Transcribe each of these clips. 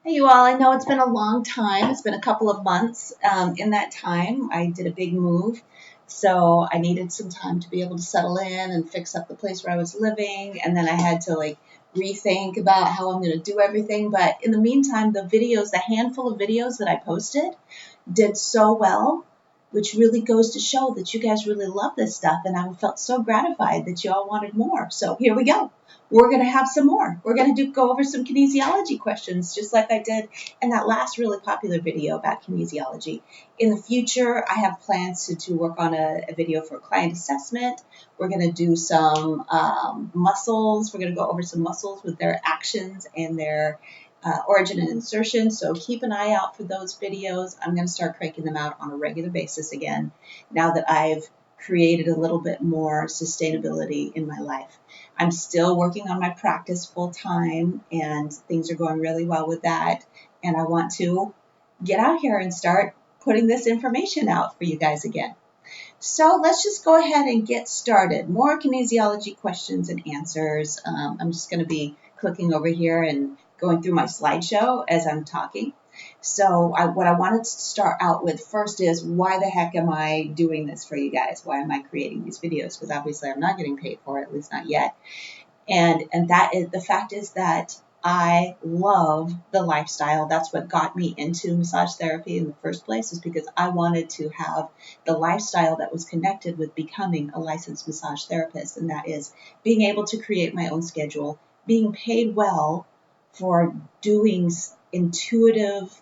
Hey, you all, I know it's been a long time. It's been a couple of months. In that time, I did a big move. So I needed some time to be able to settle in and fix up the place where I was living. And then I had to rethink about how I'm going to do everything. But in the meantime, the handful of videos that I posted did so well, which really goes to show that you guys really love this stuff. And I felt so gratified that you all wanted more. So here we go. We're going to have some more. We're going to go over some kinesiology questions, just like I did in that last really popular video about kinesiology. In the future, I have plans to work on a video for client assessment. We're going to do some muscles. We're going to go over some muscles with their actions and their origin and insertion. So keep an eye out for those videos. I'm going to start cranking them out on a regular basis again, now that I've created a little bit more sustainability in my life. I'm still working on my practice full time, and things are going really well with that. And I want to get out here and start putting this information out for you guys again. So let's just go ahead and get started. More kinesiology questions and answers. I'm just going to be clicking over here and going through my slideshow as I'm talking. So what I wanted to start out with first is, why the heck am I doing this for you guys? Why am I creating these videos? Because obviously I'm not getting paid for it, at least not yet. And that is, the fact is that I love the lifestyle. That's what got me into massage therapy in the first place, is because I wanted to have the lifestyle that was connected with becoming a licensed massage therapist. And that is being able to create my own schedule, being paid well for doing intuitive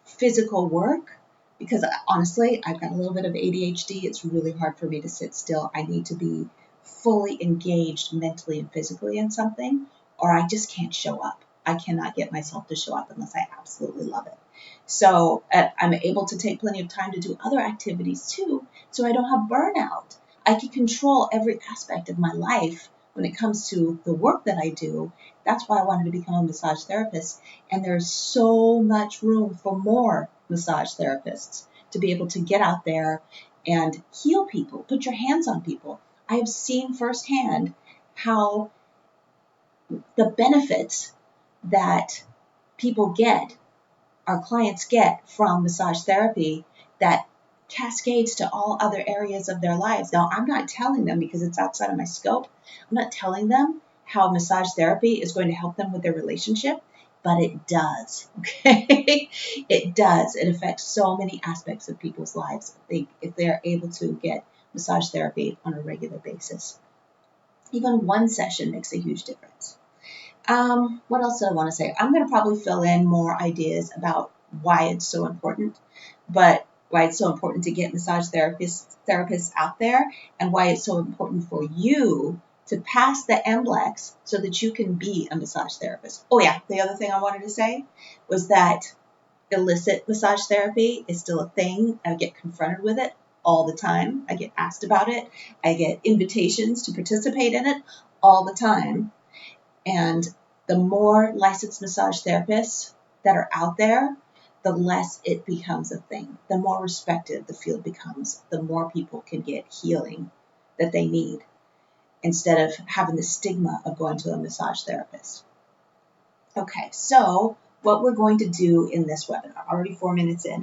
physical work. Because honestly, I've got a little bit of ADHD. It's really hard for me to sit still. I need to be fully engaged mentally and physically in something, or I just can't show up. I cannot get myself to show up unless I absolutely love it. So I'm able to take plenty of time to do other activities too, so I don't have burnout. I can control every aspect of my life when it comes to the work that I do. That's why I wanted to become a massage therapist. And there's so much room for more massage therapists to be able to get out there and heal people, put your hands on people. I have seen firsthand how the benefits that people get, our clients get from massage therapy, that cascades to all other areas of their lives. Now, I'm not telling them, because it's outside of my scope, I'm not telling them how massage therapy is going to help them with their relationship, but it does, okay? It does. It affects so many aspects of people's lives if they're able to get massage therapy on a regular basis. Even one session makes a huge difference. What else do I want to say? I'm going to probably fill in more ideas about why it's so important, but why it's so important to get massage therapists out there, and why it's so important for you to pass the MBLEx so that you can be a massage therapist. Oh yeah, the other thing I wanted to say was that illicit massage therapy is still a thing. I get confronted with it all the time. I get asked about it. I get invitations to participate in it all the time. And the more licensed massage therapists that are out there, the less it becomes a thing. The more respected the field becomes, the more people can get healing that they need, instead of having the stigma of going to a massage therapist. Okay, so what we're going to do in this webinar, already 4 minutes in,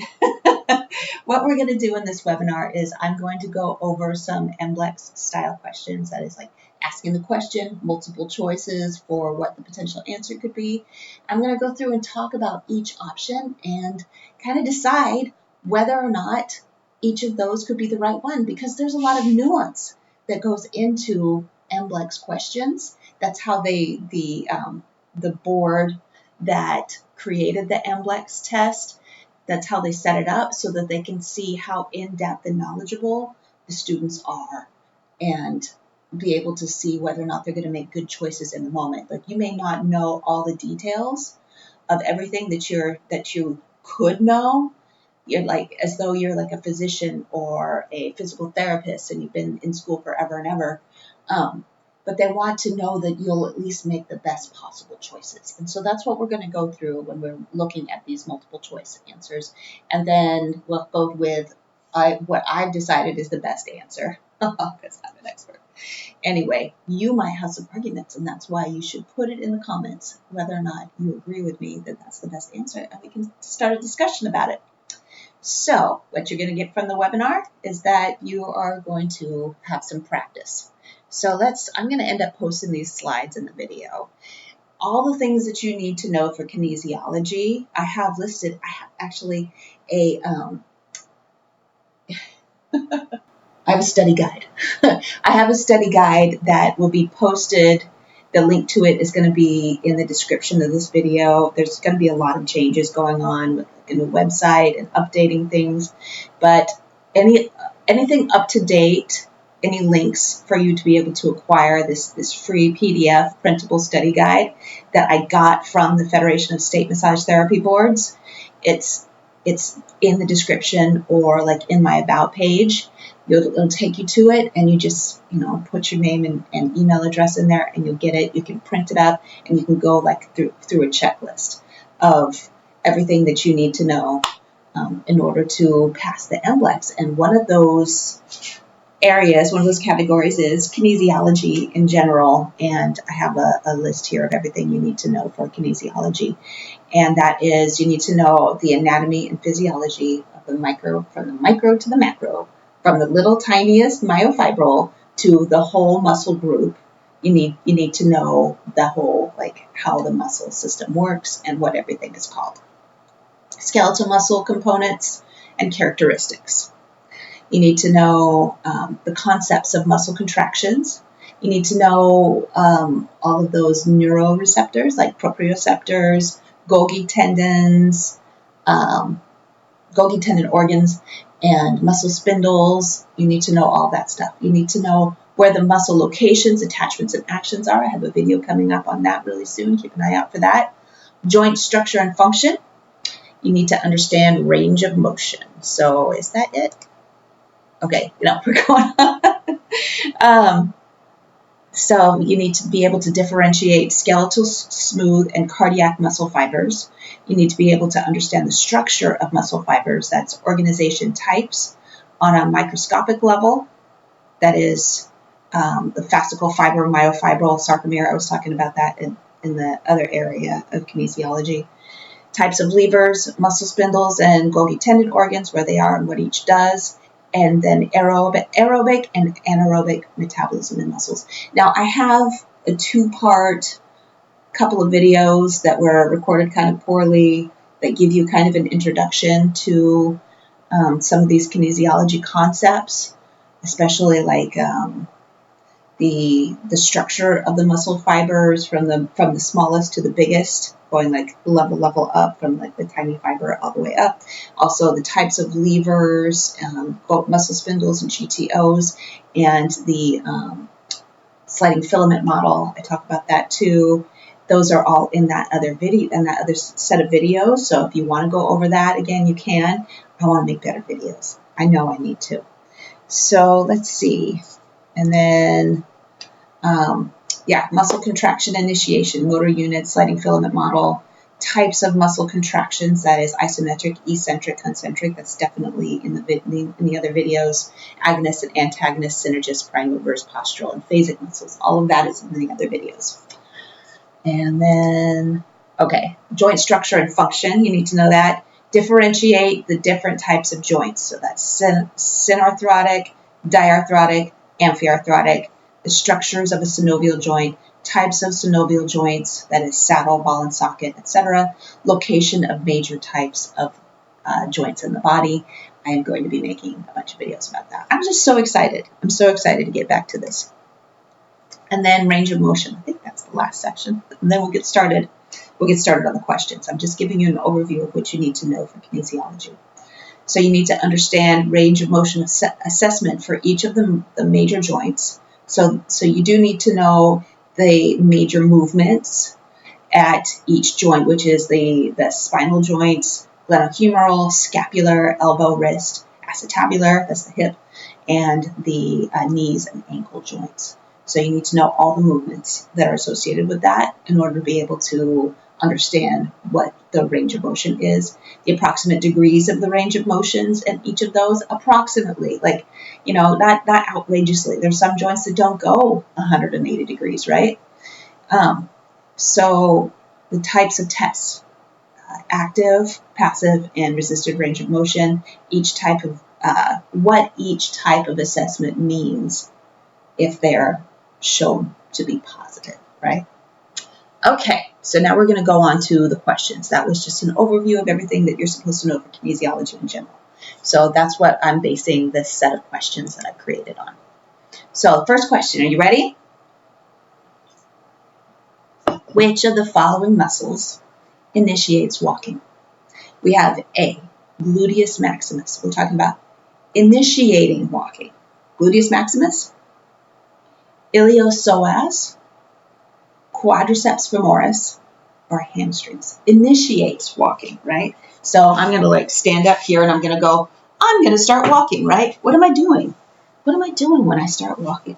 what we're going to do in this webinar is I'm going to go over some MBLEx style questions. That is like asking the question, multiple choices for what the potential answer could be. I'm going to go through and talk about each option and kind of decide whether or not each of those could be the right one, because there's a lot of nuance that goes into MBLEx questions. That's how the board that created the MBLEx test, that's how they set it up, so that they can see how in-depth and knowledgeable the students are, and be able to see whether or not they're going to make good choices in the moment. Like, you may not know all the details of everything that you could know. You're like, as though you're like a physician or a physical therapist and you've been in school forever and ever. But they want to know that you'll at least make the best possible choices. And so that's what we're going to go through when we're looking at these multiple choice answers. And then we'll go with what I've decided is the best answer. Because I'm an expert. Anyway, you might have some arguments, and that's why you should put it in the comments whether or not you agree with me that that's the best answer, and we can start a discussion about it. So what you're going to get from the webinar is that you are going to have some practice. So I'm going to end up posting these slides in the video. All the things that you need to know for kinesiology, I have listed. I have actually I have a study guide. I have a study guide that will be posted. The link to it is going to be in the description of this video. There's going to be a lot of changes going on with a new website and updating things, but anything up to date, any links for you to be able to acquire this free PDF printable study guide that I got from the Federation of State Massage Therapy Boards, it's in the description or like in my about page. It'll take you to it, and you just put your name and email address in there, and you'll get it. You can print it up, and you can go like through a checklist of everything that you need to know in order to pass the MBLEx. And one of those areas, one of those categories is kinesiology in general, and I have a list here of everything you need to know for kinesiology, and that is you need to know the anatomy and physiology of the micro, from the micro to the macro, from the little tiniest myofibril to the whole muscle group. You need to know the whole, like how the muscle system works and what everything is called. Skeletal muscle components and characteristics. You need to know the concepts of muscle contractions. You need to know all of those neuroreceptors like proprioceptors, Golgi tendons, Golgi tendon organs, and muscle spindles. You need to know all that stuff. You need to know where the muscle locations, attachments, and actions are. I have a video coming up on that really soon. Keep an eye out for that. Joint structure and function. You need to understand range of motion. So is that it? Okay, we're going on. So you need to be able to differentiate skeletal, smooth, and cardiac muscle fibers. You need to be able to understand the structure of muscle fibers. That's organization types on a microscopic level. That is the fascicle fiber, myofibril, sarcomere. I was talking about that in the other area of kinesiology. Types of levers, muscle spindles, and Golgi tendon organs, where they are and what each does. And then aerobic and anaerobic metabolism in muscles. Now, I have a two-part couple of videos that were recorded kind of poorly that give you kind of an introduction to some of these kinesiology concepts, especially like the structure of the muscle fibers from the smallest to the biggest, going like level up from like the tiny fiber all the way up. Also the types of levers, both muscle spindles and GTOs, and the sliding filament model. I talk about that too. Those are all in that other video, in that other set of videos. So if you want to go over that again, you can. I want to make better videos. I know I need to. So let's see. And then, muscle contraction initiation, motor unit, sliding filament model, types of muscle contractions, that is isometric, eccentric, concentric, that's definitely in the other videos, agonist and antagonist, synergists, prime movers, postural and phasic muscles. All of that is in the other videos. And then, joint structure and function, you need to know that. Differentiate the different types of joints. So that's synarthrotic, diarthrotic, amphiarthrotic, the structures of a synovial joint, types of synovial joints, that is saddle, ball and socket, etc., location of major types of joints in the body. I am going to be making a bunch of videos about that. I'm just so excited. I'm so excited to get back to this. And then range of motion. I think that's the last section. And then we'll get started. We'll get started on the questions. I'm just giving you an overview of what you need to know for kinesiology. So you need to understand range of motion assessment for each of the major joints. So you do need to know the major movements at each joint, which is the spinal joints, glenohumeral, scapular, elbow, wrist, acetabular, that's the hip, and the knees and ankle joints. So you need to know all the movements that are associated with that in order to be able to understand what the range of motion is, the approximate degrees of the range of motions, and each of those approximately, like, not outrageously. There's some joints that don't go 180 degrees, right? So the types of tests, active, passive, and resisted range of motion, what each type of assessment means if they're shown to be positive, right? Okay, so now we're going to go on to the questions. That was just an overview of everything that you're supposed to know for kinesiology in general. So that's what I'm basing this set of questions that I've created on. So first question, are you ready? Which of the following muscles initiates walking? We have A, gluteus maximus. We're talking about initiating walking. Gluteus maximus, iliopsoas, quadriceps femoris, or hamstrings. Initiates walking, right? So I'm going to stand up here and I'm going to start walking, right? What am I doing? What am I doing when I start walking?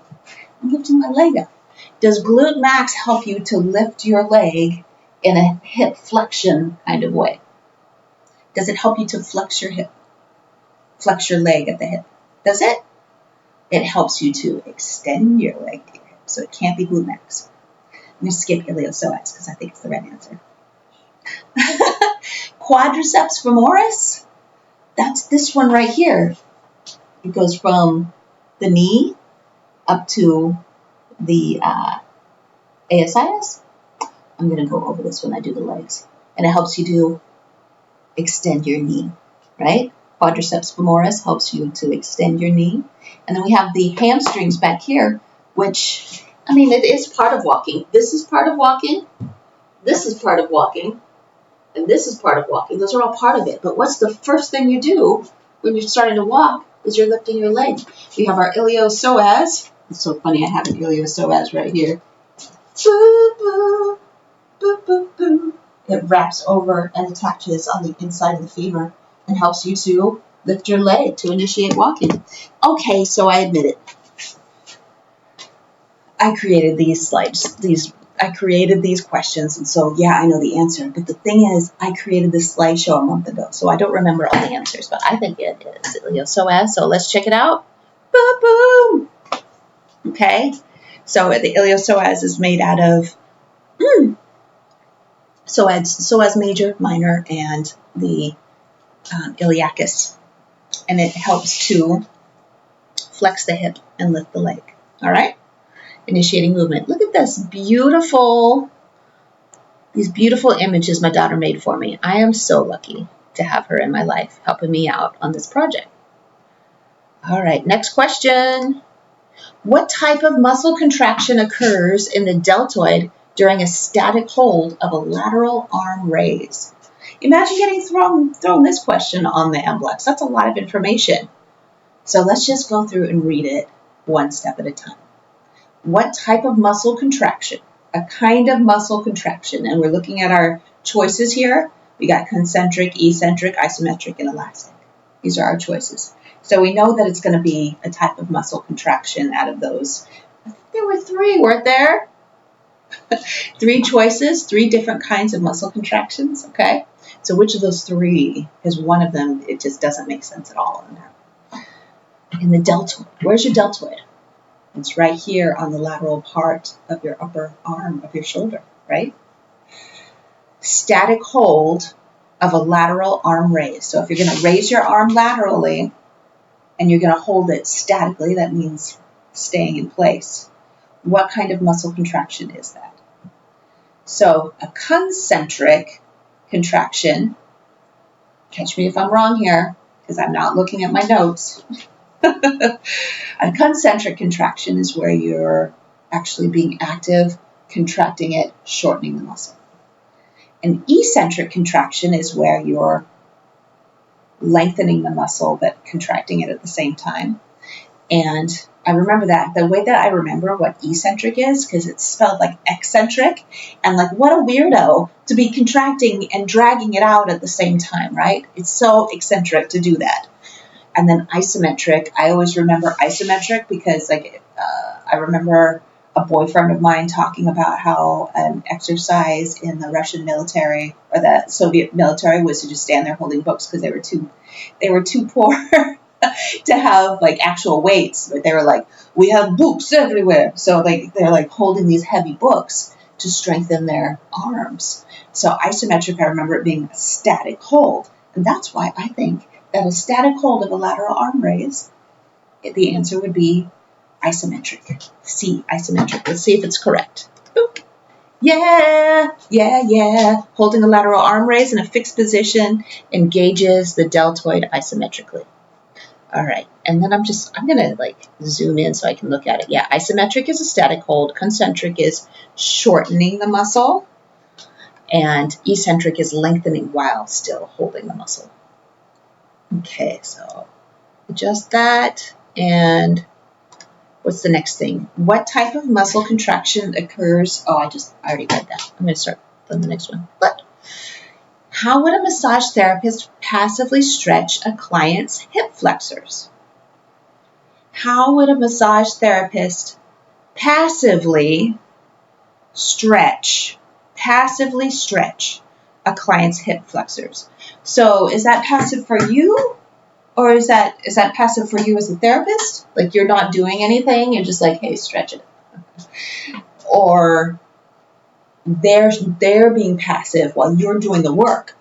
I'm lifting my leg up. Does glute max help you to lift your leg in a hip flexion kind of way? Does it help you to flex your hip? Flex your leg at the hip? Does it? It helps you to extend your leg to your hip, so it can't be glute max. I'm going to skip iliopsoas because I think it's the right answer. Quadriceps femoris, that's this one right here. It goes from the knee up to the ASIS. I'm going to go over this when I do the legs. And it helps you to extend your knee, right? Quadriceps femoris helps you to extend your knee. And then we have the hamstrings back here, which, it is part of walking. This is part of walking. This is part of walking. And this is part of walking. Those are all part of it. But what's the first thing you do when you're starting to walk is you're lifting your leg. We have our iliopsoas. It's so funny, I have an iliopsoas right here. Boo, boo, boo, boo, boo. It wraps over and attaches on the inside of the femur and helps you to lift your leg to initiate walking. Okay, so I admit it. I created these slides, I created these questions, and so, yeah, I know the answer. But the thing is, I created this slideshow a month ago, so I don't remember all the answers, but I think it is iliopsoas. So let's check it out. Boom, boom. Okay, so the iliopsoas is made out of psoas major, minor, and the iliacus, and it helps to flex the hip and lift the leg. All right. Initiating movement. Look at this these beautiful images my daughter made for me. I am so lucky to have her in my life helping me out on this project. All right, next question. What type of muscle contraction occurs in the deltoid during a static hold of a lateral arm raise? Imagine getting thrown this question on the MBLEx. That's a lot of information. So let's just go through and read it one step at a time. What type of muscle contraction? A kind of muscle contraction. And we're looking at our choices here. We got concentric, eccentric, isometric, and elastic. These are our choices. So we know that it's going to be a type of muscle contraction out of those. I think there were 3, weren't there? 3 choices, 3 different kinds of muscle contractions, okay? So which of those 3? Because one of them, it just doesn't make sense at all in the deltoid. Where's your deltoid? It's right here on the lateral part of your upper arm of your shoulder, right? Static hold of a lateral arm raise. So if you're going to raise your arm laterally and you're going to hold it statically, that means staying in place. What kind of muscle contraction is that? So a concentric contraction, catch me if I'm wrong here, because I'm not looking at my notes. A concentric contraction is where you're actually being active, contracting it, shortening the muscle. An eccentric contraction is where you're lengthening the muscle but contracting it at the same time. And I remember that. The way that I remember what eccentric is, because it's spelled like eccentric, and like what a weirdo to be contracting and dragging it out at the same time, right? It's so eccentric to do that. And then isometric, I always remember isometric because I remember a boyfriend of mine talking about how an exercise in the Russian military or the Soviet military was to just stand there holding books because they were too poor to have like actual weights. But they were like, we have books everywhere. So like they're like holding these heavy books to strengthen their arms. So isometric, I remember it being a static hold. And that's why I think that a static hold of a lateral arm raise, the answer would be isometric. C, isometric. Let's see if it's correct. Boop. Yeah. Holding a lateral arm raise in a fixed position engages the deltoid isometrically. All right, and then I'm gonna like zoom in so I can look at it. Yeah, isometric is a static hold. Concentric is shortening the muscle. And eccentric is lengthening while still holding the muscle. Okay, so adjust that. And what's the next thing? What type of muscle contraction occurs? Oh, I already read that. I'm going to start on the next one. But how would a massage therapist passively stretch a client's hip flexors? How would a massage therapist passively stretch a client's hip flexors? So is that passive for you? Or is that passive for you as a therapist? Like you're not doing anything, you're just like, hey, stretch it. Or they're being passive while you're doing the work.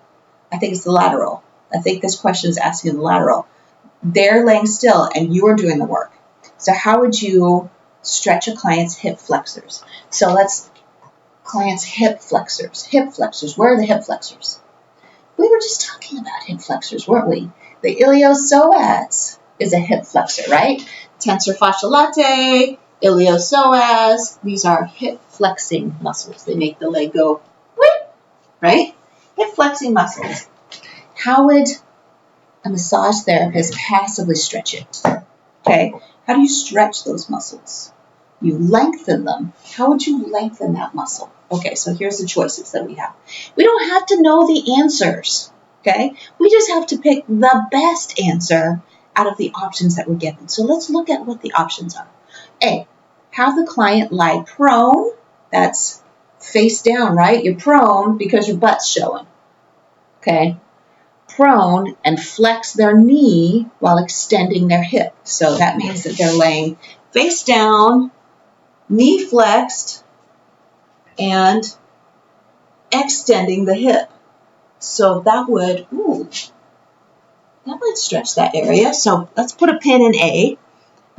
I think it's the lateral. I think this question is asking the lateral. They're laying still and you're doing the work. So how would you stretch a client's hip flexors? So client's hip flexors. Hip flexors. Where are the hip flexors? We were just talking about hip flexors, weren't we? The iliopsoas is a hip flexor, right? Tensor fasciae latae, iliopsoas. These are hip flexing muscles. They make the leg go whoop, right? Hip flexing muscles. How would a massage therapist passively stretch it? Okay, how do you stretch those muscles? You lengthen them. How would you lengthen that muscle? Okay, so here's the choices that we have. We don't have to know the answers, okay? We just have to pick the best answer out of the options that we're given. So let's look at what the options are. A, have the client lie prone. That's face down, right? You're prone because your butt's showing, okay? Prone and flex their knee while extending their hip. So that means that they're laying face down, knee flexed, and extending the hip. So that would stretch that area. So let's put a pin in A.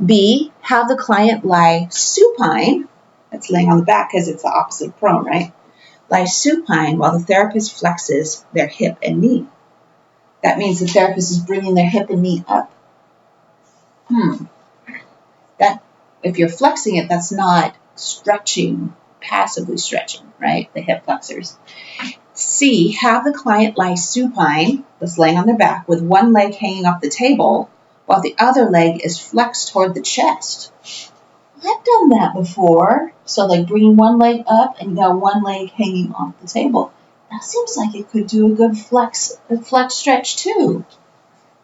B, have the client lie supine. That's laying on the back because it's the opposite of prone, right? Lie supine while the therapist flexes their hip and knee. That means the therapist is bringing their hip and knee up. That, if you're flexing it, that's not stretching, passively stretching, right? The hip flexors. C, have the client lie supine, that's laying on their back, with one leg hanging off the table, while the other leg is flexed toward the chest. I've done that before. So like bringing one leg up and you got one leg hanging off the table. That seems like it could do a good flex stretch too.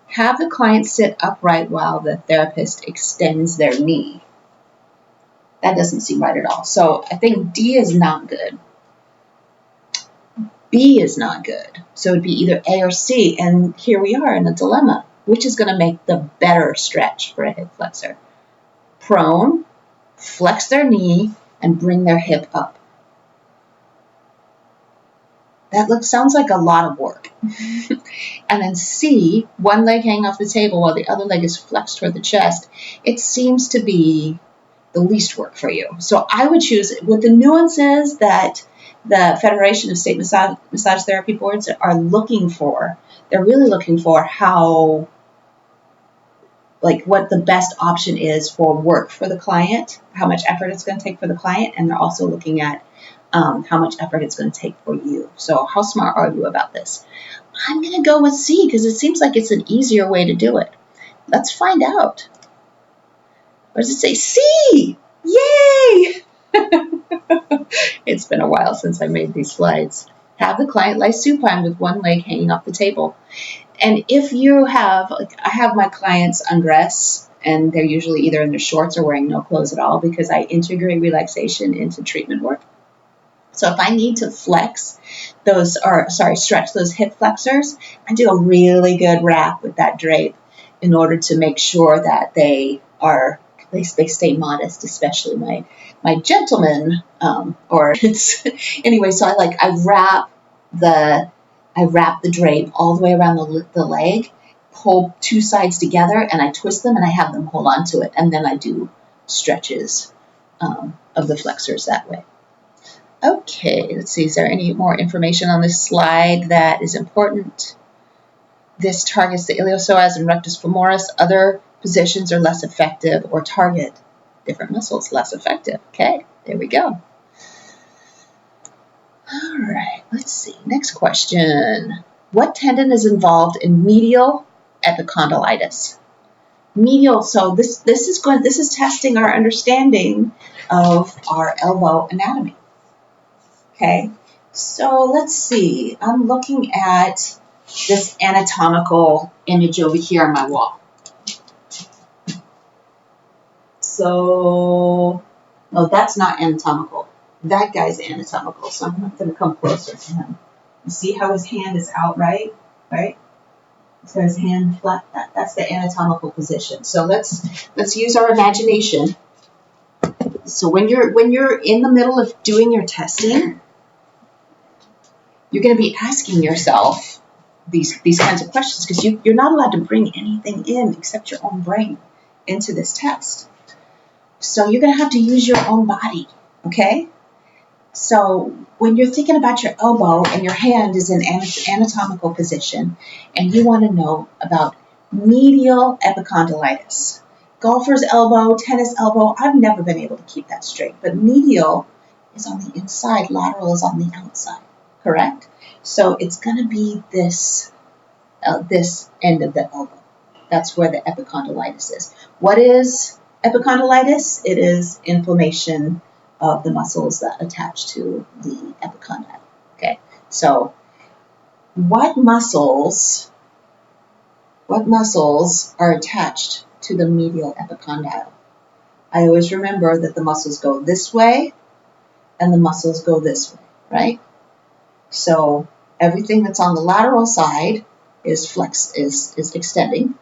Have the client sit upright while the therapist extends their knee. That doesn't seem right at all. So I think D is not good. B is not good. So it would be either A or C. And here we are in a dilemma. Which is going to make the better stretch for a hip flexor? Prone, flex their knee, and bring their hip up. That sounds like a lot of work. And then C, one leg hanging off the table while the other leg is flexed toward the chest. It seems to be the least work for you. So I would choose, with the nuances that the Federation of State Massage Therapy Boards are looking for, they're really looking for how, like what the best option is for work for the client, how much effort it's going to take for the client, and they're also looking at how much effort it's going to take for you. So how smart are you about this? I'm going to go with C because it seems like it's an easier way to do it. Let's find out. What does it say? C! Yay! It's been a while since I made these slides. Have the client lie supine with one leg hanging off the table. And if you have, like, I have my clients undress and they're usually either in their shorts or wearing no clothes at all, because I integrate relaxation into treatment work. So if I need to stretch those hip flexors, I do a really good wrap with that drape in order to make sure that they stay modest, especially my gentlemen, anyway. So I wrap the drape all the way around the leg, pull two sides together, and I twist them, and I have them hold on to it, and then I do stretches of the flexors that way. Okay, let's see, is there any more information on this slide that is important? This targets the iliopsoas and rectus femoris. Other positions are less effective or target different muscles, less effective. Okay, there we go. All right, let's see. Next question. What tendon is involved in medial epicondylitis? Medial, so this is testing our understanding of our elbow anatomy. Okay, so let's see. I'm looking at this anatomical image over here on my wall. So, no, that's not anatomical. That guy's anatomical, so I'm going to come closer to him. You see how his hand is out, right? So his hand flat. That's the anatomical position. So let's use our imagination. So when you're in the middle of doing your testing, you're going to be asking yourself these kinds of questions, because you're not allowed to bring anything in except your own brain into this test. So you're going to have to use your own body, okay? So when you're thinking about your elbow and your hand is in anatomical position, and you want to know about medial epicondylitis, golfer's elbow, tennis elbow, I've never been able to keep that straight, but medial is on the inside, lateral is on the outside, correct? So it's going to be this end of the elbow. That's where the epicondylitis is. What is epicondylitis? It is inflammation of the muscles that attach to the epicondyle. Okay, so what muscles are attached to the medial epicondyle? I always remember that the muscles go this way and the muscles go this way, right? So everything that's on the lateral side is extending,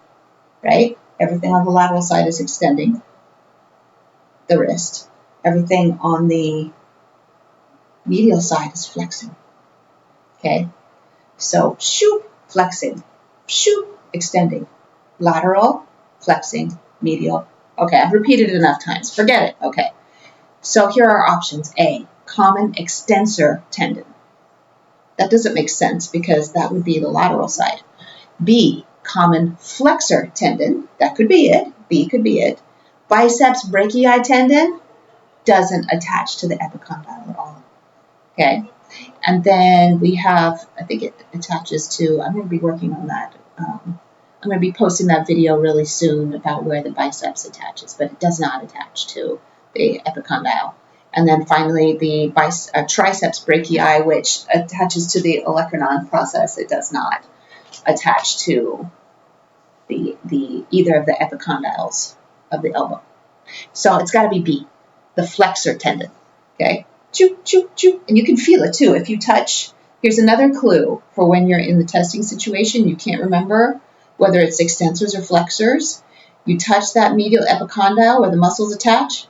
right? Everything on the lateral side is extending the wrist. Everything on the medial side is flexing. Okay? So shoop, flexing. Shoop, extending. Lateral, flexing, medial. Okay, I've repeated it enough times. Forget it. Okay. So here are options. A, common extensor tendon. That doesn't make sense because that would be the lateral side. B, common flexor tendon. That could be it. B could be it. Biceps brachii tendon doesn't attach to the epicondyle at all. Okay? And then we have, I think it attaches to, I'm going to be working on that. I'm going to be posting that video really soon about where the biceps attaches, but it does not attach to the epicondyle. And then finally, the triceps brachii, which attaches to the olecranon process, it does not attach to either of the epicondyles of the elbow. So it's got to be B, the flexor tendon. Okay, choo, choo, choo, and you can feel it too if you touch. Here's another clue for when you're in the testing situation. You can't remember whether it's extensors or flexors. You touch that medial epicondyle where the muscles attach,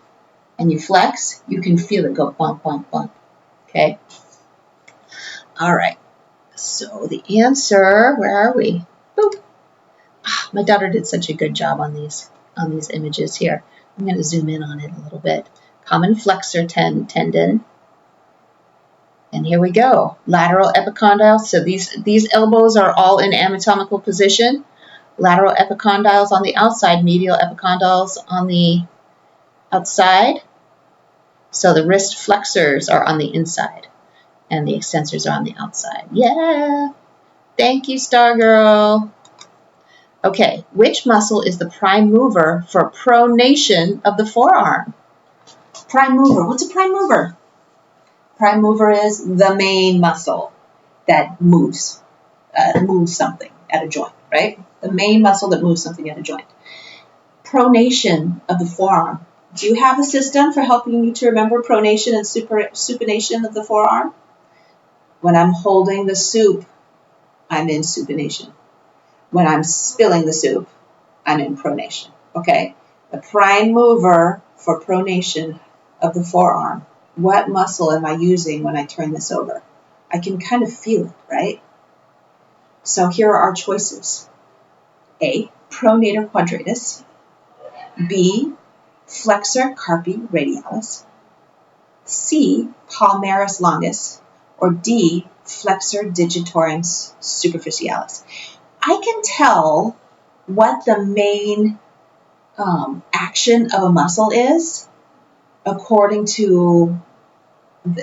and you flex, you can feel it go bump, bump, bump. Okay? All right. So the answer, where are we? Boop. My daughter did such a good job on these images here. I'm going to zoom in on it a little bit. Common flexor tendon. And here we go. Lateral epicondyle. So these elbows are all in anatomical position. Lateral epicondyles on the outside, medial epicondyles on the outside. So the wrist flexors are on the inside and the extensors are on the outside. Yeah. Thank you, Star Girl. Okay, which muscle is the prime mover for pronation of the forearm? Prime mover. What's a prime mover? Prime mover is the main muscle that moves something at a joint, right? The main muscle that moves something at a joint. Pronation of the forearm. Do you have a system for helping you to remember pronation and supination of the forearm? When I'm holding the soup, I'm in supination. When I'm spilling the soup, I'm in pronation. Okay? The prime mover for pronation of the forearm. What muscle am I using when I turn this over? I can kind of feel it, right? So here are our choices. A, pronator quadratus. B, flexor carpi radialis. C, palmaris longus. Or D, flexor digitorum superficialis. I can tell what the main action of a muscle is according to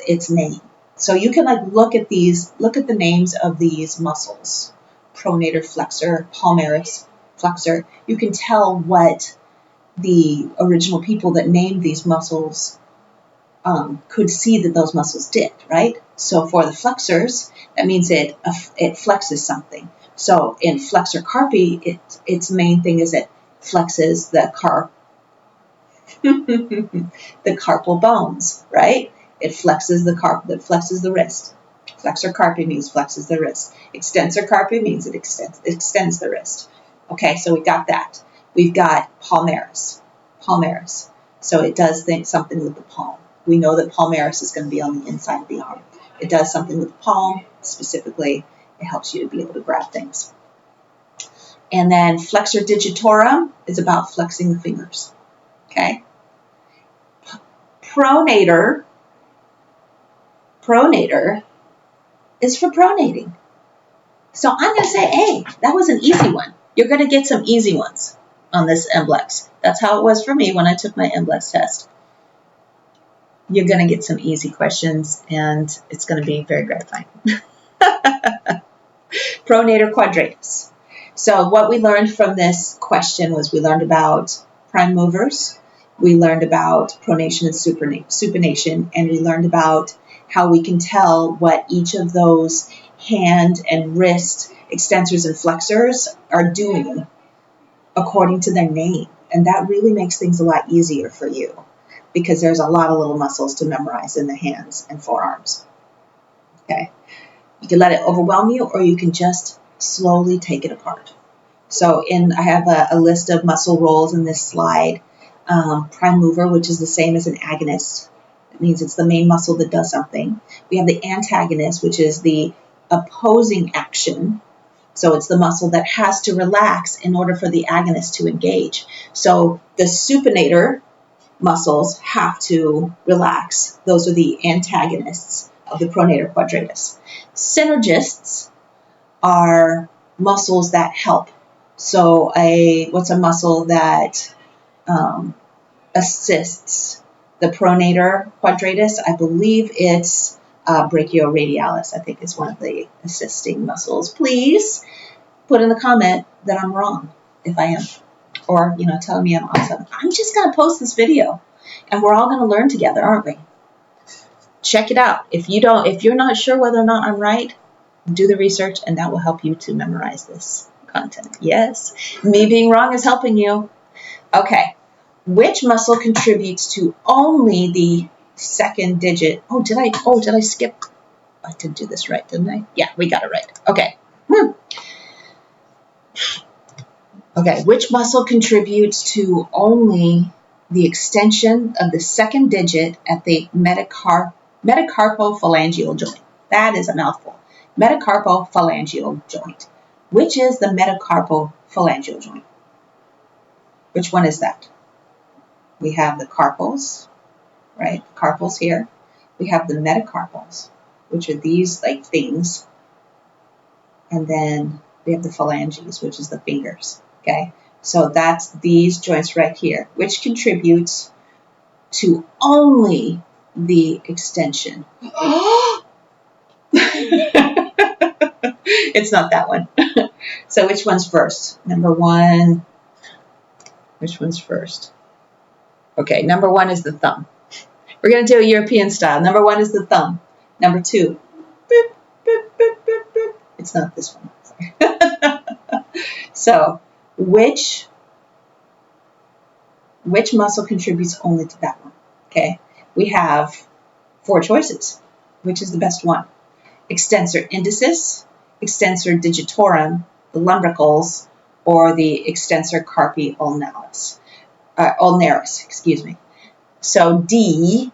its name. So you can look at the names of these muscles. Pronator, flexor, palmaris, flexor. You can tell what the original people that named these muscles could see that those muscles did, right? So for the flexors, that means it flexes something. So in flexor carpi, its main thing is it flexes the carpal bones, right? It flexes the wrist. Flexor carpi means flexes the wrist. Extensor carpi means it extends the wrist. Okay, so we got that. We've got palmaris. So it does something with the palm. We know that palmaris is going to be on the inside of the arm. It does something with the palm. Specifically, it helps you to be able to grab things. And then flexor digitorum is about flexing the fingers. Okay? Pronator is for pronating. So I'm going to say A. That was an easy one. You're going to get some easy ones on this MBLEx. That's how it was for me when I took my MBLEx test. You're going to get some easy questions, and it's going to be very gratifying. Pronator quadratus. So what we learned from this question was we learned about prime movers, we learned about pronation and supination, and we learned about how we can tell what each of those hand and wrist extensors and flexors are doing according to their name. And that really makes things a lot easier for you because there's a lot of little muscles to memorize in the hands and forearms. Okay. You can let it overwhelm you, or you can just slowly take it apart. So I have a list of muscle roles in this slide. Prime mover, which is the same as an agonist. It means it's the main muscle that does something. We have the antagonist, which is the opposing action. So it's the muscle that has to relax in order for the agonist to engage. So the supinator muscles have to relax. Those are the antagonists of the pronator quadratus. Synergists are muscles that help. So what's a muscle that assists the pronator quadratus? I believe it's brachioradialis. I think is one of the assisting muscles. Please put in the comment that I'm wrong if I am, or tell me I'm awesome. I'm just gonna post this video, and we're all gonna learn together, aren't we? Check it out. If you're not sure whether or not I'm right, do the research, and that will help you to memorize this content. Yes, me being wrong is helping you. Okay, which muscle contributes to only the second digit? Oh, did I skip? I did do this right, didn't I? Yeah, we got it right. Okay. Okay, which muscle contributes to only the extension of the second digit at the metacarpophalangeal joint? That is a mouthful. Metacarpophalangeal joint. Which is the metacarpophalangeal joint? Which one is that? We have the carpals, right? Carpals here. We have the metacarpals, which are these things. And then we have the phalanges, which is the fingers. Okay, so that's these joints right here, which contributes to only the extension. It's not that one. So which one's first? Number one. Which one's first? Okay, number one is the thumb. We're going to do a European style. Number one is the thumb. Number two. Boop, boop, boop, boop, boop. It's not this one. Sorry. So which Which muscle contributes only to that one? Okay, we have 4 choices. Which is the best one? Extensor indicis, extensor digitorum, the lumbricals, or the extensor carpi ulnaris, excuse me. So D,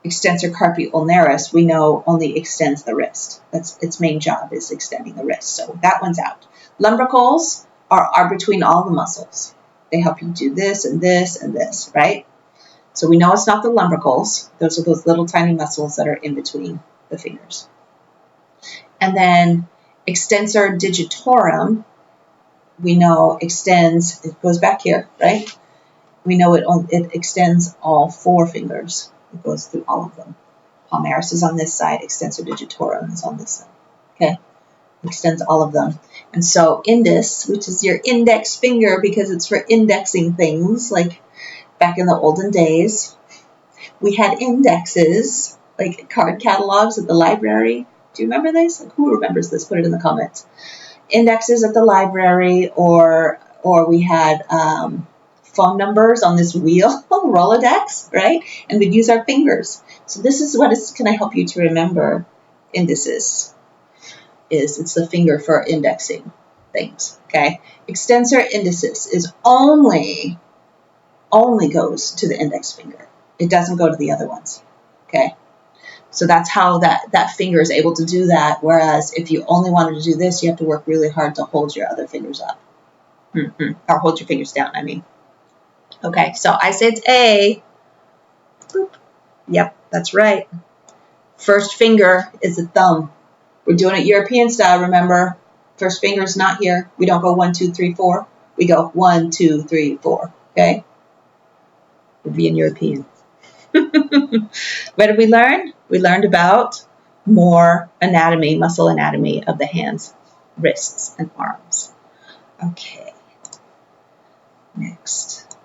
extensor carpi ulnaris, we know only extends the wrist. That's its main job, is extending the wrist. So that one's out. Lumbricals are between all the muscles. They help you do this and this and this, right? So we know it's not the lumbricals. Those are those little tiny muscles that are in between the fingers. And then extensor digitorum, we know extends, it goes back here, right? We know it extends all 4 fingers. It goes through all of them. Palmaris is on this side, extensor digitorum is on this side. Okay, extends all of them. And so indus, which is your index finger because it's for indexing things, like back in the olden days, we had indexes, like card catalogs at the library. Do you remember this? Like, who remembers this? Put it in the comments. Indexes at the library, or we had phone numbers on this wheel, Rolodex, right? And we'd use our fingers. So this is what is going to help you to remember indices. It's the finger for indexing things, okay? Extensor indicis is only goes to the index finger. It doesn't go to the other ones, okay? So that's how that finger is able to do that, whereas if you only wanted to do this, you have to work really hard to hold your other fingers up. Or hold your fingers down, I mean. Okay, so I said A. Boop. Yep, that's right. First finger is the thumb. We're doing it European style, remember? First finger is not here. We don't go 1, 2, 3, 4. We go 1, 2, 3, 4, okay? We're being European. What did we learn? We learned about more anatomy, muscle anatomy of the hands, wrists, and arms. Okay. Next.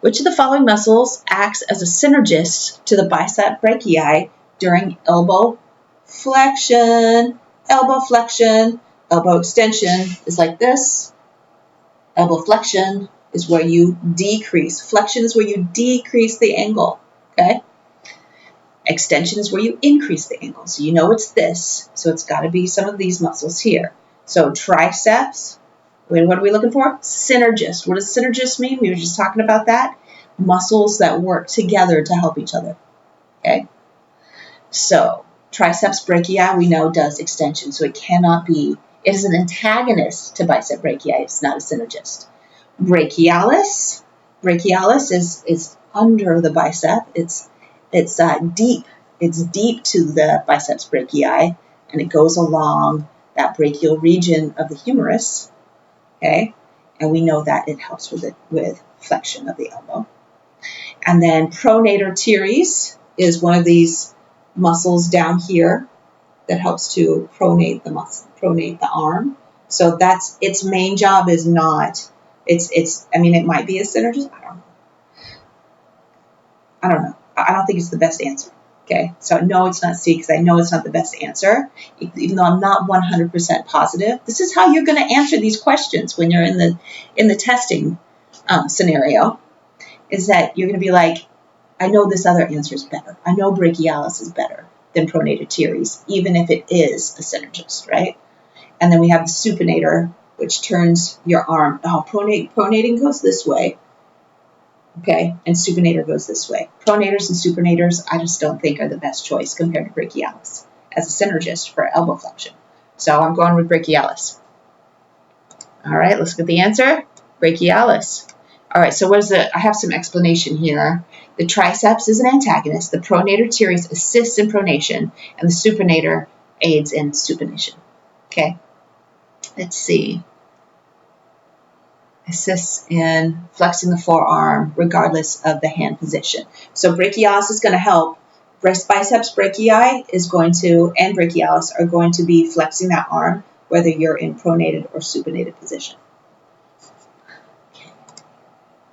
Which of the following muscles acts as a synergist to the bicep brachii during elbow flexion? Elbow flexion, elbow extension is like this. Elbow flexion is where you decrease. Flexion is where you decrease the angle, okay? Extension is where you increase the angle. So you know it's this, so it's got to be some of these muscles here. So triceps, what are we looking for? Synergist. What does synergist mean? We were just talking about that. Muscles that work together to help each other, okay? So triceps brachii, we know, does extension, so it cannot be, it is an antagonist to bicep brachii. It's not a synergist. Brachialis is under the bicep. It's deep. It's deep to the biceps brachii, and it goes along that brachial region of the humerus, okay? And we know that it helps with flexion of the elbow. And then pronator teres is one of these muscles down here that helps to pronate the arm. So that's its main job is not, I mean, it might be a synergist. I don't know. I don't think it's the best answer. Okay, so no, it's not C because I know it's not the best answer, even though I'm not 100% positive. This is how you're going to answer these questions when you're in the testing scenario, is that you're going to be like, I know this other answer is better. I know brachialis is better than pronator teres, even if it is a synergist, right? And then we have the supinator, which turns your arm. Oh, pronating goes this way. Okay, and supinator goes this way. Pronators and supinators, I just don't think are the best choice compared to brachialis as a synergist for elbow flexion. So I'm going with brachialis. All right, let's get the answer. Brachialis. All right, so what is it? I have some explanation here. The triceps is an antagonist. The pronator teres assists in pronation, and the supinator aids in supination. Okay, let's see. Assists in flexing the forearm regardless of the hand position. So brachialis is going to help. Biceps brachii is going to, and brachialis are going to be flexing that arm whether you're in pronated or supinated position. Okay.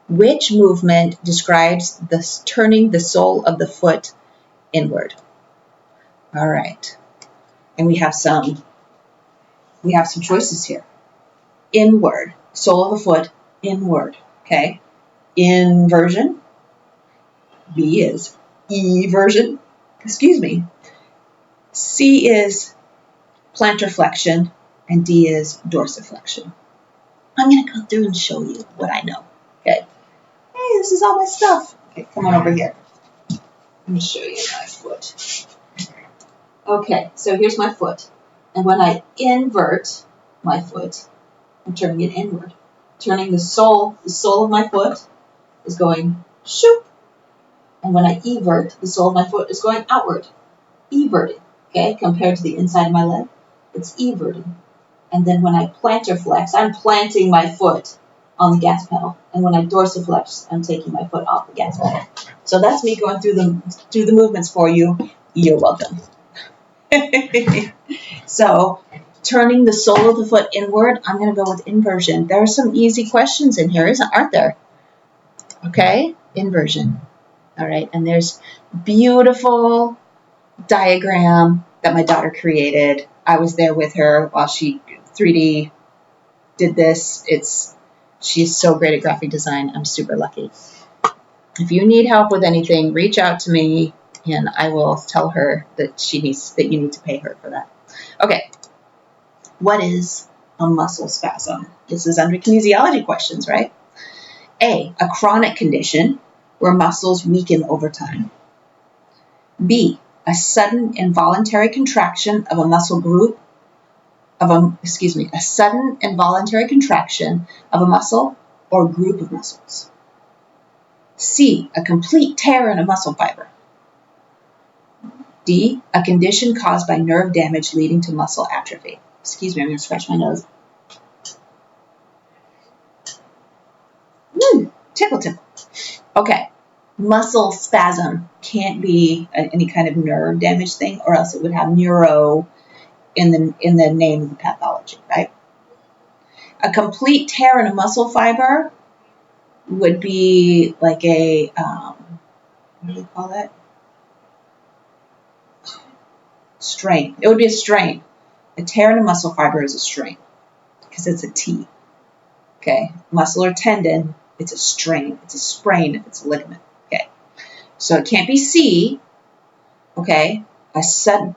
Which movement describes turning the sole of the foot inward? All right. And we have some choices here. Inward. Sole of the foot, inward, okay? inversion. B is eversion. Excuse me. C is plantar flexion, and D is dorsiflexion. I'm going to go through and show you what I know. Okay. Hey, this is all my stuff. Okay, come on over here. Let me show you my foot. Okay, so here's my foot. And when I invert my foot, I'm turning it inward. Turning the sole of my foot is going shoop. And when I evert, the sole of my foot is going outward. Everting, okay, compared to the inside of my leg, it's everting. And then when I plantar flex, I'm planting my foot on the gas pedal. And when I dorsiflex, I'm taking my foot off the gas pedal. So that's me going through the movements for you. You're welcome. So turning the sole of the foot inward, I'm going to go with inversion. There are some easy questions in here, aren't there? Okay, inversion. All right, and there's beautiful diagram that my daughter created. I was there with her while she 3D did this. She's so great at graphic design. I'm super lucky. If you need help with anything, reach out to me and I will tell her that you need to pay her for that. Okay. What is a muscle spasm? This is under kinesiology questions, right? A chronic condition where muscles weaken over time. B, a sudden involuntary contraction of a muscle group a sudden involuntary contraction of a muscle or group of muscles. C, a complete tear in a muscle fiber. D, a condition caused by nerve damage leading to muscle atrophy. Excuse me, I'm going to scratch my nose. Tickle, tickle. Okay, muscle spasm can't be any kind of nerve damage thing, or else it would have neuro in the name of the pathology, right? A complete tear in a muscle fiber would be like a, what do they call that? Strain. It would be a strain. A tear in a muscle fiber is a strain because it's a T. Okay, muscle or tendon, it's a strain. It's a sprain if it's a ligament. Okay, so it can't be C. Okay, a sudden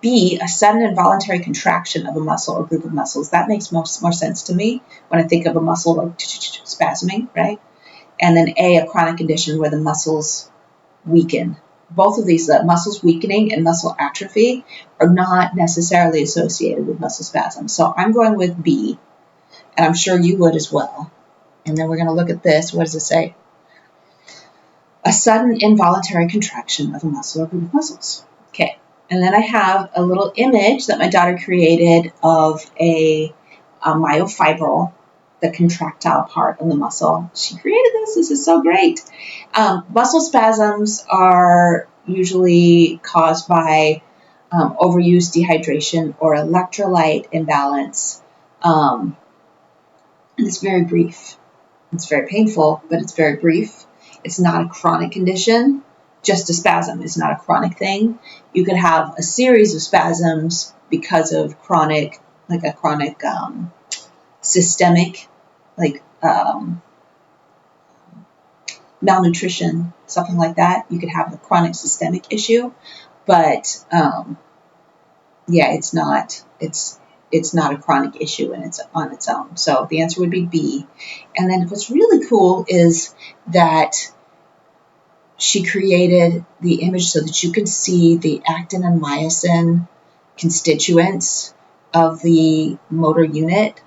involuntary contraction of a muscle or group of muscles. That makes more sense to me when I think of a muscle like spasming, right? And then A, chronic condition where the muscles weaken. Both of these, muscles weakening and muscle atrophy, are not necessarily associated with muscle spasm. So I'm going with B, and I'm sure you would as well. And then we're going to look at this. What does it say? A sudden involuntary contraction of a muscle or group of muscles. Okay. And then I have a little image that my daughter created of a myofibril, the contractile part of the muscle. She created this. This is so great. Muscle spasms are usually caused by overuse, dehydration, or electrolyte imbalance. And it's very brief. It's very painful, but it's very brief. It's not a chronic condition. Just a spasm is not a chronic thing. You could have a series of spasms because of chronic systemic, malnutrition, something like that. You could have a chronic systemic issue, but it's not a chronic issue and it's on its own. So the answer would be B. And then what's really cool is that she created the image so that you could see the actin and myosin constituents of the motor unit,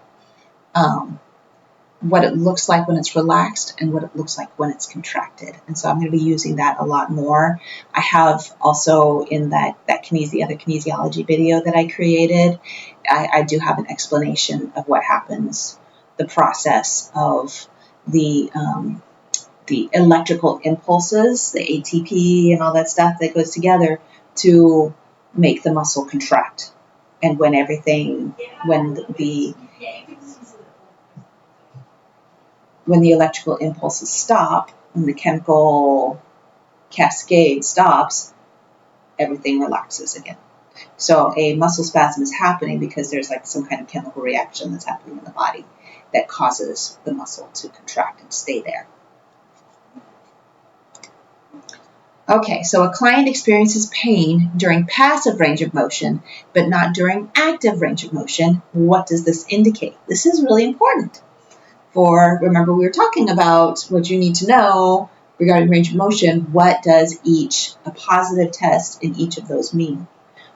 what it looks like when it's relaxed and what it looks like when it's contracted. And so I'm going to be using that a lot more. I have also in that other kinesiology video that I created, I do have an explanation of what happens, the process of the electrical impulses, the ATP and all that stuff that goes together to make the muscle contract. And when the electrical impulses stop, when the chemical cascade stops, everything relaxes again. So a muscle spasm is happening because there's like some kind of chemical reaction that's happening in the body that causes the muscle to contract and stay there. Okay, so a client experiences pain during passive range of motion, but not during active range of motion. What does this indicate? This is really important. Remember we were talking about what you need to know regarding range of motion. What does a positive test in each of those mean?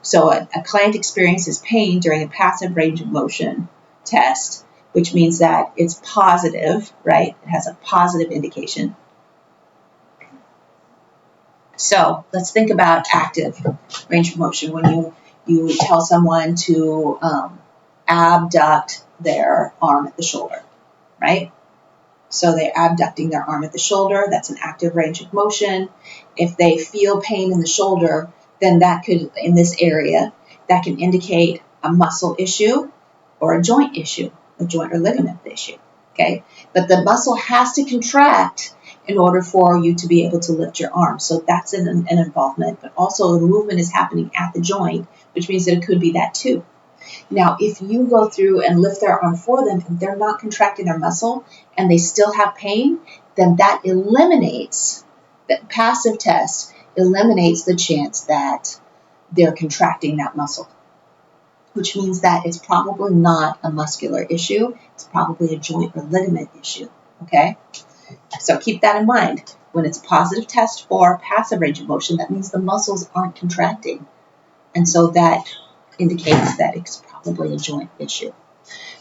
So a client experiences pain during a passive range of motion test, which means that it's positive, right? It has a positive indication. So let's think about active range of motion. When you tell someone to abduct their arm at the shoulder, right? So they're abducting their arm at the shoulder. That's an active range of motion. If they feel pain in the shoulder, then that could, in this area, that can indicate a muscle issue or a joint issue, a joint or ligament issue, okay? But the muscle has to contract in order for you to be able to lift your arm. So that's an involvement, but also the movement is happening at the joint, which means that it could be that too. Now, if you go through and lift their arm for them and they're not contracting their muscle and they still have pain, then that eliminates, that passive test eliminates the chance that they're contracting that muscle, which means that it's probably not a muscular issue. It's probably a joint or ligament issue, okay? So keep that in mind. When it's a positive test for passive range of motion, that means the muscles aren't contracting. And so that indicates that it's probably a joint issue.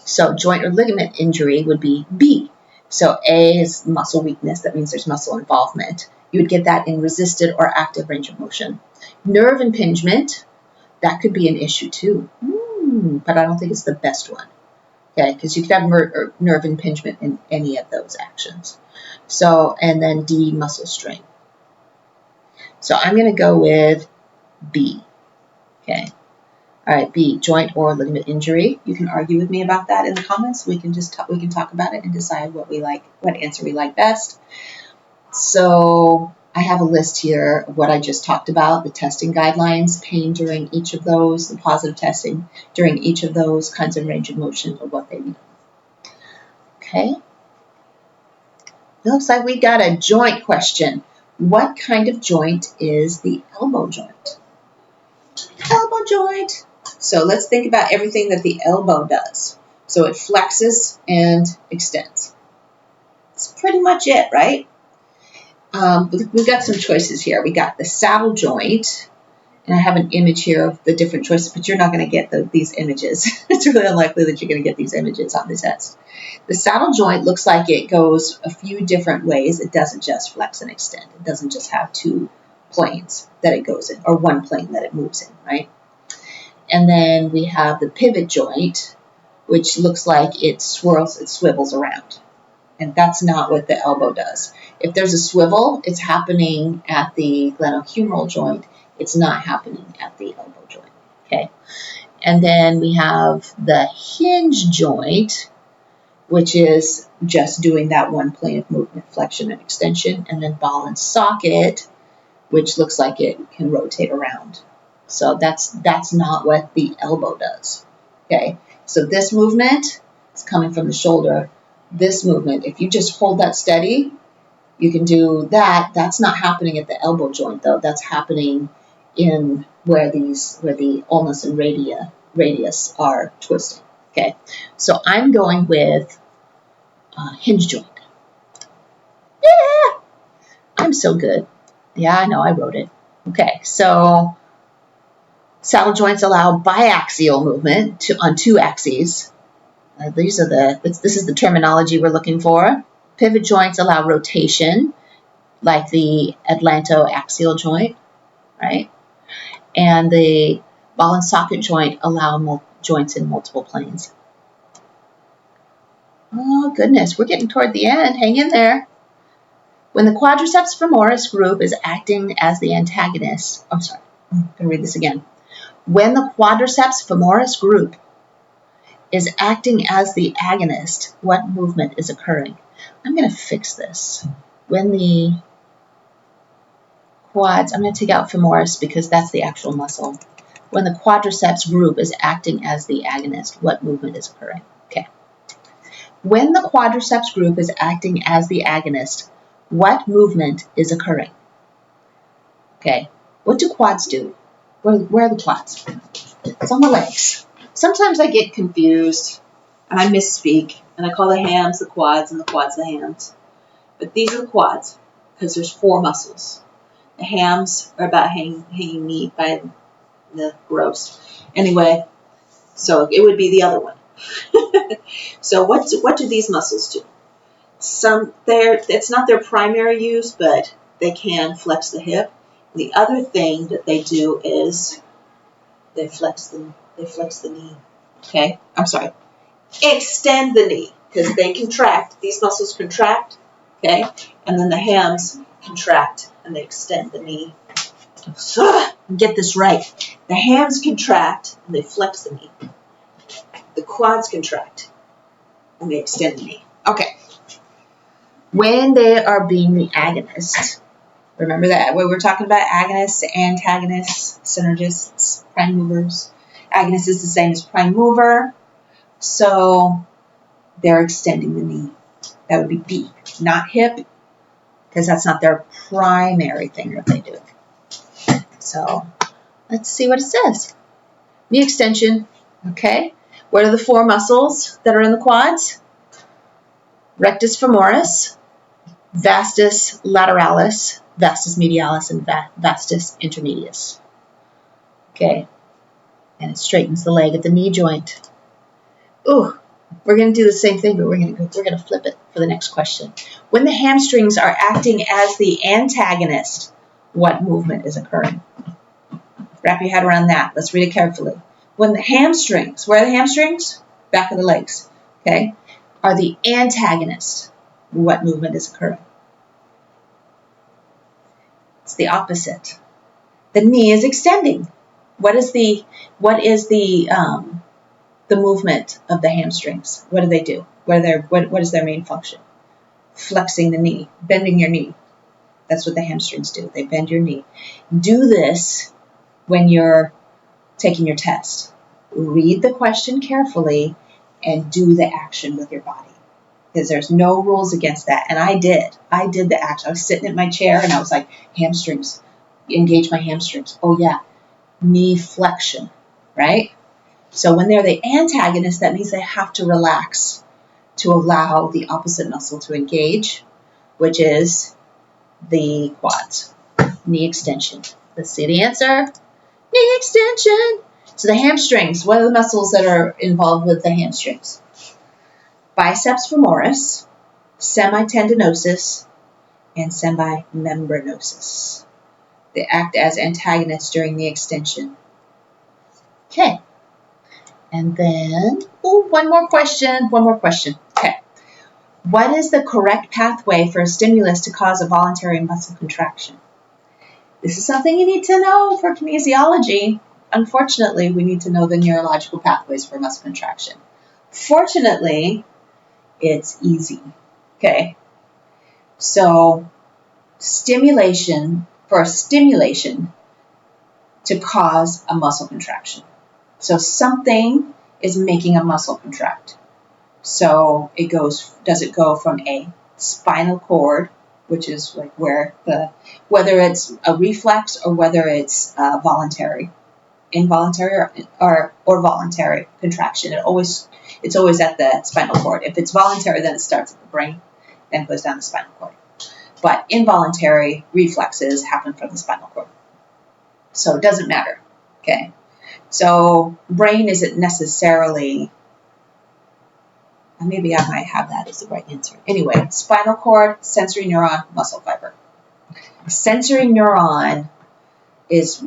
So joint or ligament injury would be B. So A is muscle weakness. That means there's muscle involvement. You would get that in resisted or active range of motion. Nerve impingement, that could be an issue too. But I don't think it's the best one. Okay, because you could have nerve impingement in any of those actions. So, and then D, muscle strain. So I'm going to go with B. Okay. All right, B, joint or ligament injury. You can argue with me about that in the comments. We can talk about it and decide what answer we like best. So I have a list here of what I just talked about, the testing guidelines, pain during each of those, the positive testing during each of those kinds of range of motion or what they mean. Okay. It looks like we got a joint question. What kind of joint is the elbow joint? Elbow joint. So let's think about everything that the elbow does. So it flexes and extends. That's pretty much it, right? We've got some choices here. We got the saddle joint, and I have an image here of the different choices, but you're not going to get these images. It's really unlikely that you're going to get these images on the test. The saddle joint looks like it goes a few different ways. It doesn't just flex and extend. It doesn't just have two planes that it goes in, or one plane that it moves in, right? And then we have the pivot joint, which looks like it swivels around. And that's not what the elbow does. If there's a swivel, it's happening at the glenohumeral joint. It's not happening at the elbow joint, okay? And then we have the hinge joint, which is just doing that one plane of movement, flexion and extension, and then ball and socket, which looks like it can rotate around. So that's not what the elbow does, okay? So this movement is coming from the shoulder. This movement, if you just hold that steady, you can do that. That's not happening at the elbow joint, though. That's happening in where the ulnus and radius are twisting, okay? So I'm going with hinge joint. Yeah, I'm so good. Yeah, I know, I wrote it. Okay, so saddle joints allow biaxial movement on two axes. This is the terminology we're looking for. Pivot joints allow rotation, like the atlantoaxial joint, right? And the ball and socket joint allow joints in multiple planes. Oh, goodness, we're getting toward the end. Hang in there. When the quadriceps femoris group is acting as the antagonist, I'm going to read this again. When the quadriceps femoris group is acting as the agonist, what movement is occurring? I'm going to fix this. When the quads, I'm going to take out femoris because that's the actual muscle. When the quadriceps group is acting as the agonist, what movement is occurring? Okay. When the quadriceps group is acting as the agonist, what movement is occurring? Okay, what do quads do? Where are the quads? It's on the legs. Sometimes I get confused and I misspeak and I call the hams the quads and the quads the hams. But these are the quads because there's 4 muscles. The hams are about hanging meat by the gross. Anyway, so it would be the other one. So what do these muscles do? It's not their primary use, but they can flex the hip. The other thing that they do is they flex the knee. Okay, I'm sorry. Extend the knee because they contract. These muscles contract. Okay, and then the hams contract and they extend the knee. Get this right. The hams contract and they flex the knee. The quads contract and they extend the knee. Okay. When they are being the agonist, remember that we were talking about agonists, antagonists, synergists, prime movers. Agonist is the same as prime mover, so they're extending the knee. That would be B, not hip, because that's not their primary thing that they do. So let's see what it says. Knee extension, okay. What are the 4 muscles that are in the quads? Rectus femoris, vastus lateralis, vastus medialis, and vastus intermedius. Okay, and it straightens the leg at the knee joint. Ooh, we're going to do the same thing, but we're going to flip it for the next question. When the hamstrings are acting as the antagonist, what movement is occurring? Wrap your head around that. Let's read it carefully. When the hamstrings, where are the hamstrings? Back of the legs, okay, are the antagonist, what movement is occurring? It's the opposite. The knee is extending. What is the movement of the hamstrings? What do they do? What is their main function? Flexing the knee, bending your knee. That's what the hamstrings do. They bend your knee. Do this when you're taking your test. Read the question carefully and do the action with your body. Because there's no rules against that. And I did the action. I was sitting in my chair and I was like, hamstrings, engage my hamstrings. Oh yeah, knee flexion, right? So when they're the antagonist, that means they have to relax to allow the opposite muscle to engage, which is the quads. Knee extension. Let's see the answer. Knee extension. So the hamstrings, what are the muscles that are involved with the hamstrings? Biceps femoris, semitendinosus, and semimembranosus. They act as antagonists during the extension. Okay. And then, one more question. Okay. What is the correct pathway for a stimulus to cause a voluntary muscle contraction? This is something you need to know for kinesiology. Unfortunately, we need to know the neurological pathways for muscle contraction. Fortunately, it's easy. Okay. So, stimulation to cause a muscle contraction. So something is making a muscle contract. So does it go from a spinal cord, which is like whether it's a reflex or whether it's voluntary, involuntary or voluntary contraction. It's always at the spinal cord. If it's voluntary, then it starts at the brain, then it goes down the spinal cord. But involuntary reflexes happen from the spinal cord. So it doesn't matter. Okay. So brain isn't necessarily, maybe I might have that as the right answer. Anyway, spinal cord, sensory neuron, muscle fiber. Sensory neuron is,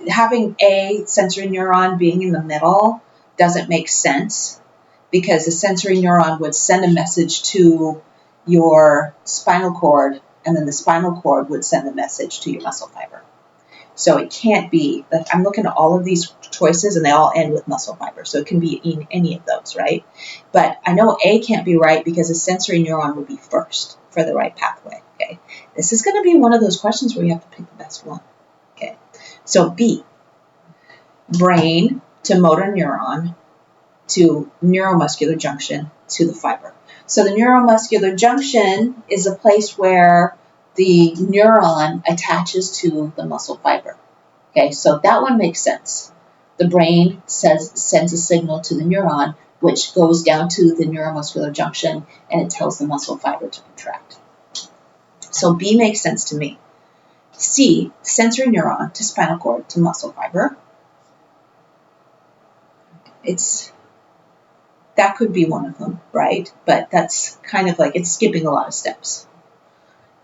having a sensory neuron being in the middle doesn't make sense because the sensory neuron would send a message to your spinal cord and then the spinal cord would send a message to your muscle fiber. So it can't be, I'm looking at all of these choices and they all end with muscle fiber. So it can be in any of those, right? But I know A can't be right because a sensory neuron would be first for the right pathway, okay? This is going to be one of those questions where you have to pick the best one, okay? So B, brain to motor neuron to neuromuscular junction to the fiber. So the neuromuscular junction is a place where the neuron attaches to the muscle fiber. Okay, so that one makes sense. The brain sends a signal to the neuron, which goes down to the neuromuscular junction, and it tells the muscle fiber to contract. So B makes sense to me. C, sensory neuron to spinal cord to muscle fiber. That could be one of them, right? But that's kind of like it's skipping a lot of steps.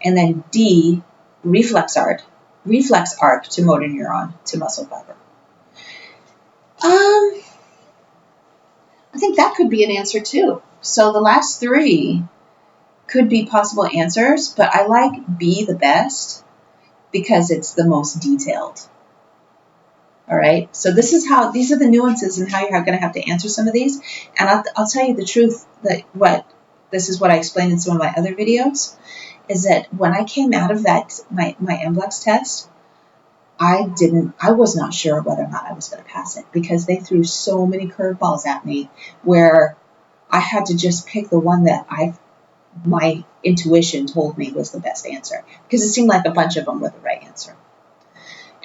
And then D, reflex arc to motor neuron to muscle fiber. I think that could be an answer too. So the last three could be possible answers, but I like B the best because it's the most detailed. All right, so these are the nuances and how you're going to have to answer some of these. And I'll tell you the truth that this is what I explained in some of my other videos, is that when I came out of that, my MBLEx test, I was not sure whether or not I was going to pass it because they threw so many curveballs at me where I had to just pick the one that my intuition told me was the best answer because it seemed like a bunch of them were the right answer.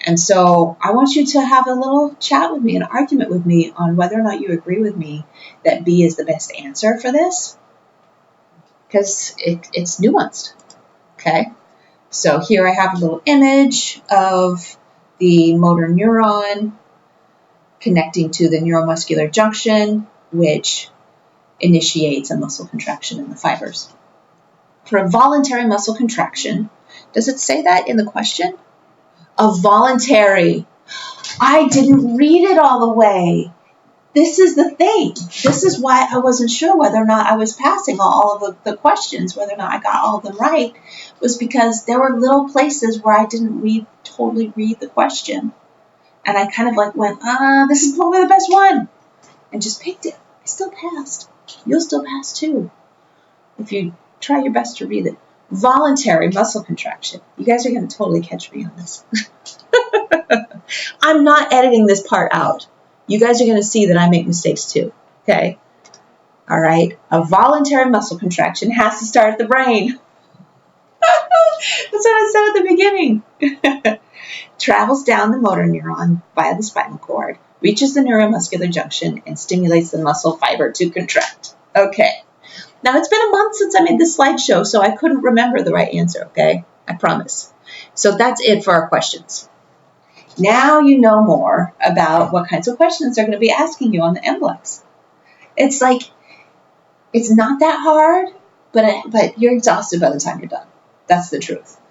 And so I want you to have a little chat with me, an argument with me on whether or not you agree with me that B is the best answer for this, because it's nuanced, okay? So here I have a little image of the motor neuron connecting to the neuromuscular junction, which initiates a muscle contraction in the fibers. For a voluntary muscle contraction, does it say that in the question? A voluntary. I didn't read it all the way. This is the thing. This is why I wasn't sure whether or not I was passing all of the questions, whether or not I got all of them right, was because there were little places where I didn't totally read the question. And I kind of like went, this is probably the best one, and just picked it. I still passed. You'll still pass too, if you try your best to read it. Voluntary muscle contraction. You guys are going to totally catch me on this. I'm not editing this part out. You guys are going to see that I make mistakes too, okay? All right, a voluntary muscle contraction has to start at the brain. That's what I said at the beginning. Travels down the motor neuron via the spinal cord, reaches the neuromuscular junction, and stimulates the muscle fiber to contract. Okay. Now, it's been a month since I made this slideshow, so I couldn't remember the right answer, okay? I promise. So that's it for our questions. Now you know more about what kinds of questions they're going to be asking you on the MBLEx. It's like, it's not that hard, but you're exhausted by the time you're done. That's the truth.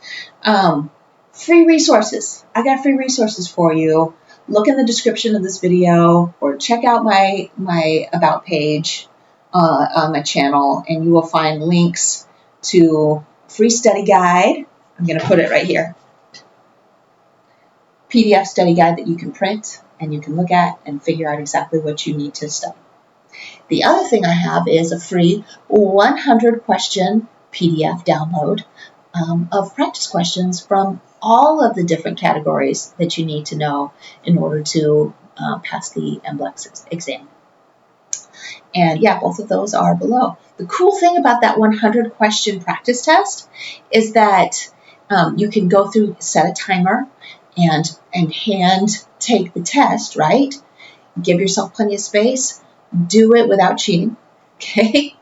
Free resources. I got free resources for you. Look in the description of this video or check out my About page on my channel, and you will find links to free study guide. I'm going to put it right here. PDF study guide that you can print and you can look at and figure out exactly what you need to study. The other thing I have is a free 100 question PDF download of practice questions from all of the different categories that you need to know in order to pass the MBLEx exam. And yeah, both of those are below. The cool thing about that 100 question practice test is that you can go through, set a timer, and hand take the test, right? Give yourself plenty of space. Do it without cheating, okay?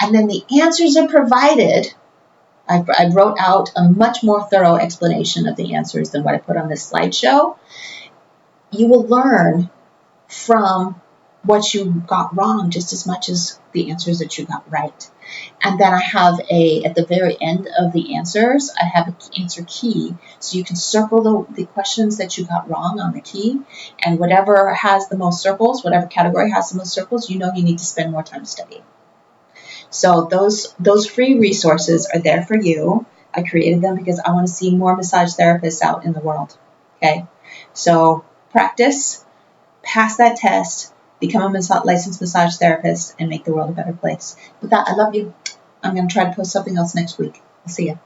And then the answers are provided. I wrote out a much more thorough explanation of the answers than what I put on this slideshow. You will learn from what you got wrong just as much as the answers that you got right. And then I have at the very end of the answers, I have an answer key. So you can circle the questions that you got wrong on the key. And whatever has the most circles, whatever category has the most circles, you know you need to spend more time studying. So those free resources are there for you. I created them because I want to see more massage therapists out in the world. Okay? So practice, pass that test, become a licensed massage therapist, and make the world a better place. With that, I love you. I'm going to try to post something else next week. I'll see you.